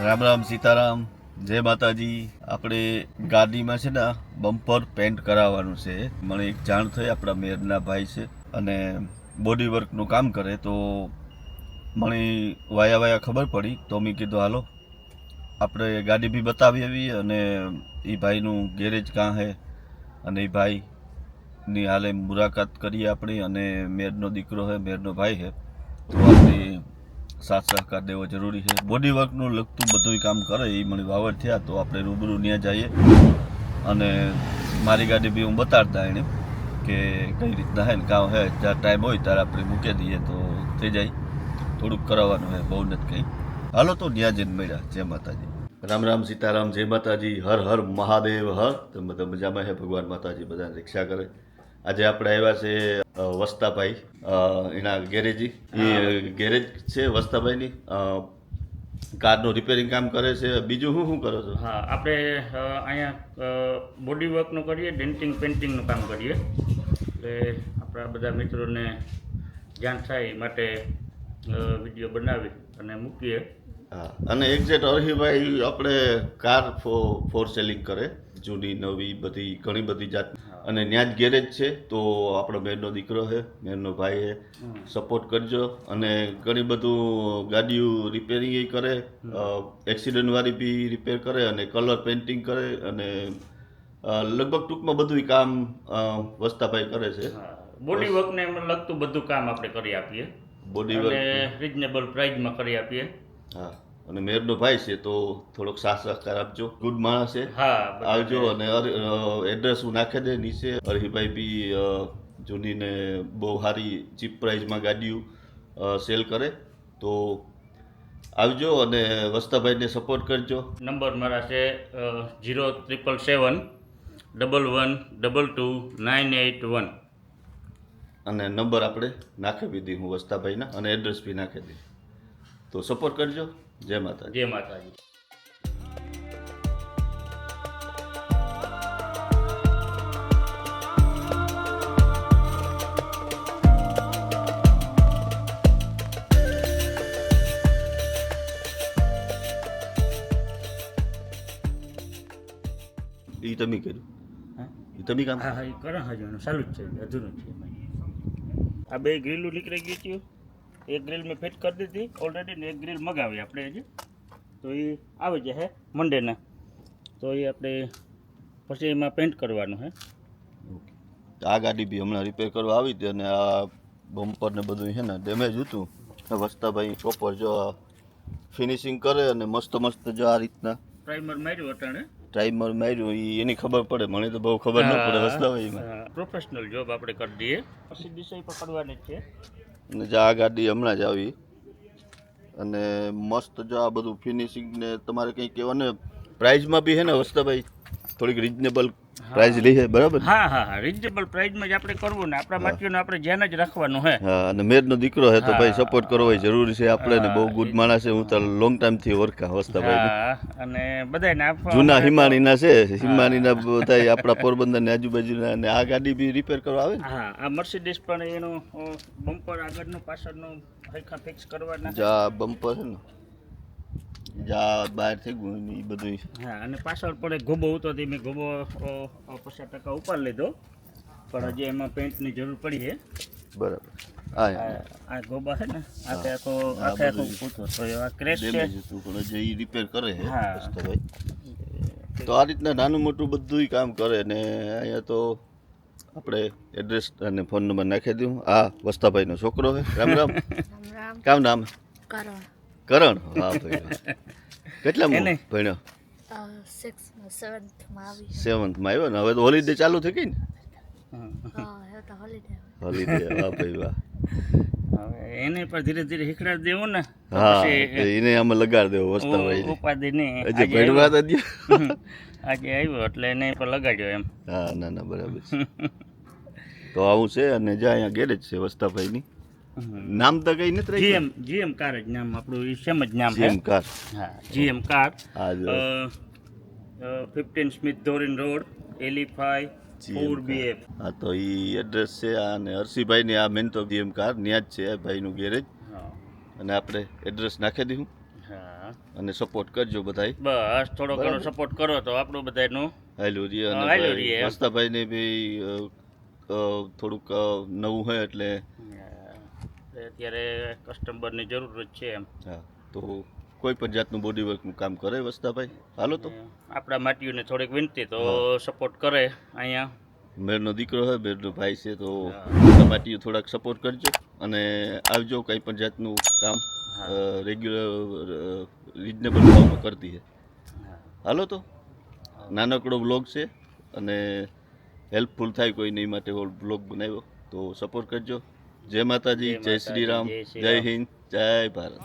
રામ રામ સીતારામ, જય માતાજી. આપણે ગાડીમાં છે ને બમ્પર પેન્ટ કરાવવાનું છે. મને એક જાણ થઈ, આપણા મેરના ભાઈ છે અને બોડી વર્કનું કામ કરે, તો મને વાયા ખબર પડી, તો મેં કીધું હાલો આપણે ગાડી બી બતાવી આવી અને એ ભાઈનું ગેરેજ કાં છે અને એ ભાઈની હાલે મુલાકાત કરીએ આપણી. અને મેરનો દીકરો છે, મેરનો ભાઈ છે, તો આપણે સાથ સહકાર દેવો જરૂરી છે. બોડી વર્કનું લગતું બધું કામ કરે એ મને વાવડ થયા, તો આપણે રૂબરૂ ત્યાં જઈએ અને મારી ગાડી બી હું બતાડતા એને કે કઈ રીતના હે ને કામ હે. જ્યારે ટાઈમ હોય ત્યારે આપણે મૂકી દઈએ તો થઈ જાય. થોડુંક કરાવવાનું હોય, બહુ નથી કંઈ. હાલો તો ત્યાં જઈને મળ્યા. જય માતાજી. રામ રામ સીતારામ, જય માતાજી. હર હર મહાદેવ હર. તમે બધા મજામાં છે? ભગવાન માતાજી બધાને રક્ષા કરે. આજે આપણે આવ્યા છે વસ્તાભાઈ, એના ગેરેજી. એ ગેરેજ છે વસ્તાભાઈની, કારનું રિપેરિંગ કામ કરે છે. બીજું શું કરો છો? હા, આપણે અહીંયા બોડી વર્કનું કરીએ, ડેન્ટિંગ પેન્ટિંગનું કામ કરીએ. એટલે આપણા બધા મિત્રોને જાણ થાય એ માટે વિડીયો બનાવી અને મૂકીએ. હા, અને એક્ઝેક્ટ અરહીભાઈ આપણે કાર ફોર સેલિંગ કરે, જૂની નવી બધી ઘણી બધી જાત. અને ત્યાં જ ગેરેજ છે, તો આપણો મેરનો દીકરો છે, મેરનો ભાઈ છે, સપોર્ટ કરજો. અને ઘણી બધું ગાડીઓ રિપેરિંગ કરે, એક્સિડન્ટવાળી બી રિપેર કરે અને કલર પેઇન્ટિંગ કરે અને લગભગ ટૂંકમાં બધું કામ વસ્તાભાઈ કરે છે. બોડી વર્કને લગતું બધું કામ આપણે કરી આપીએ, બોડી વર્ક રિઝનેબલ પ્રાઇઝમાં કરી આપીએ. હા, અને મેરનો ભાઈ છે તો થોડોક સાથ સહકાર આપજો. ગુડ માણસ છે, આવજો. અને એડ્રેસ હું નાખી દે નીચે. અરહીભાઈ બી જૂની ને બહુ સારી ચીપ પ્રાઇઝમાં ગાડીઓ સેલ કરે, તો આવજો અને વસ્તાભાઈને સપોર્ટ કરજો. નંબર મારા છે 07771 1122981. અને નંબર આપણે નાખી દીધી હું વસ્તાભાઈના, અને એડ્રેસ બી નાખી દીધી. તો સપોર્ટ કરજો. જય માતાજી. જય માતાજી. એ તમે કર્યું? એ તમે કામ? હા, એ કરો હજુ ચાલુ જ છે, અધૂરું છે. આ બે ગ્રીલું નીકળી ગઈ હતી. એક ગ્રીલ મેં ફિટ કરી દીધી ઓલરેડી ને એક ગ્રીલ મગાવી આપણે હજી, તો એ આવી જશે મંડેના. તો એ આપણે પછી એમાં પેન્ટ કરવાનું છે. આ ગાડી બી હમણાં રિપેર કરવા આવી હતી અને આ બમ્પર ને બધું છે ને ડેમેજ હતું. વસ્તાભાઈ પ્રોપર જો ફિનિશિંગ કરે અને મસ્ત મસ્ત જો આ રીતના પ્રાઇમર માર્યું અટાણે, ટ્રાઇમર માર્યું. એની ખબર પડે, મને તો બહુ ખબર ન પડે. વસ્તાભાઈમાં પ્રોફેશનલ જોબ આપણે કરી દઈએ. પછી દિશા પકડવાની જ છે. અને જો આ ગાડી હમણાં જ આવી અને મસ્ત જો આ બધું ફિનિશિંગ ને તમારે કંઈ કહેવાનું પ્રાઇઝમાં બી છે ને વસ્તાભાઈ થોડીક રિઝનેબલ પ્રાઇઝ લે છે, બરાબર? હા હા હા, રિઝનેબલ પ્રાઇઝમાં જ આપણે કરવું ને આપણા માટીઓને આપણે ધ્યાન જ રાખવાનું છે. હા, અને મેરનો દીકરો છે તો ભાઈ સપોર્ટ કરવો હોય જરૂરી છે. આપણે ને બહુ ગુડ માણસ છે. હું તો લોંગ ટાઈમથી ઓળખા વસ્તાભાઈ અને બધાને જૂના હિમાણીના છે. હિમાણીના બધા આપણા પોરબંદરની આજુબાજુના. અને આ ગાડી બી રિપેર કરવા આવે ને. હા, આ મર્સિડીઝ પણ એનું બમ્પર આગળનું પાછળનું હરખા ફિક્સ કરવાના. જા બમ્પર છે ને, જા બહાર થઈ ગયું એ બધું. હા, અને પાછળ પણ એક ગોબો હતો, તે મેં ગોબો 50% ઉપર લીધો, પણ હજી એમાં પેન્ટની જરૂર પડી છે. બરાબર. આ ગોબા છે ને આખો પૂછો તો એવા ક્રેશ છે, પણ જે ઈ રિપેર કરે છે હા. વસ્તાભાઈ તો આ રીતના નાનું મોટું બધું કામ કરે. ને અહીંયા તો આપણે એડ્રેસ અને ફોન નંબર નાખી દઉં. આ વસ્તાભાઈનો છોકરો છે. રામ રામ. કામ નામ? કરણ. હા ભાઈ, કેટલા ભણ્યો? સિક્સમાં સેવન્થમાં આવી 7th માં આવ્યો ને હવે તો હોલિડે ચાલુ થઈ ગઈ ને હા હવે તો હોલિડે હોલિડે વાહ ભાઈ વાહ હવે એને પણ ધીરે ધીરે શીખડાવી દેવું ને તો હા પછી તો એને આમાં લગાડ દેવો વસ્તાભાઈ ઉપાધિ નહીં હજી ભણવા તો દ્યો. આજે આવ્યો એટલે એને પણ લગાડ્યો એમ હા ના ના બરાબર છે તો આવું છે અને જ્યાં અહીંયા ગેરેજ છે વસ્તાભાઈની નામ તો કઈ નથી રાખ્યું જીએમ કાર જ નામ આપણું ઈ સેમ જ નામ છે જીએમ કાર હા જીએમ કાર હા જો 15 સ્મિથ ધોરીન રોડ LE5 4BF હા તો ઈ એડ્રેસ છે અને હર્ષિભાઈની આ મેન તો જીએમ કાર ન્યા જ છે આ ભાઈનું ગેરેજ હા અને આપણે એડ્રેસ નાખી દઈશું હા અને સપોર્ટ કરજો બધાય બસ થોડો ઘણો સપોર્ટ કરો તો આપણું બધાનું હાલ્યું રહીએ અને હાલ્યું ભાઈ રહીએ એમ. વસ્તાભાઈને બી થોડુંક નવું હોય એટલે અત્યારે કસ્ટમરની જરૂર જ છે એમ હા તો કોઈ પણ જાતનું બોડી વર્કનું કામ કરે વસ્તાભાઈ હાલો તો આપણા માટીઓને થોડીક વિનંતી તો સપોર્ટ કરે અહીંયા મેરનો દીકરો હોય મેરનો ભાઈ છે તો હા. માટીઓ થોડાક સપોર્ટ કરજો અને આવજો કંઈ પણ જાતનું કામ રેગ્યુલર રિઝનેબલ ભાવમાં કરતી છે હાલો તો નાનકડો બ્લોગ છે અને હેલ્પફુલ થાય કોઈને એ માટે બ્લોગ બનાવ્યો તો સપોર્ટ કરજો જય માતાજી જય શ્રી રામ જય હિન્દ જય ભારત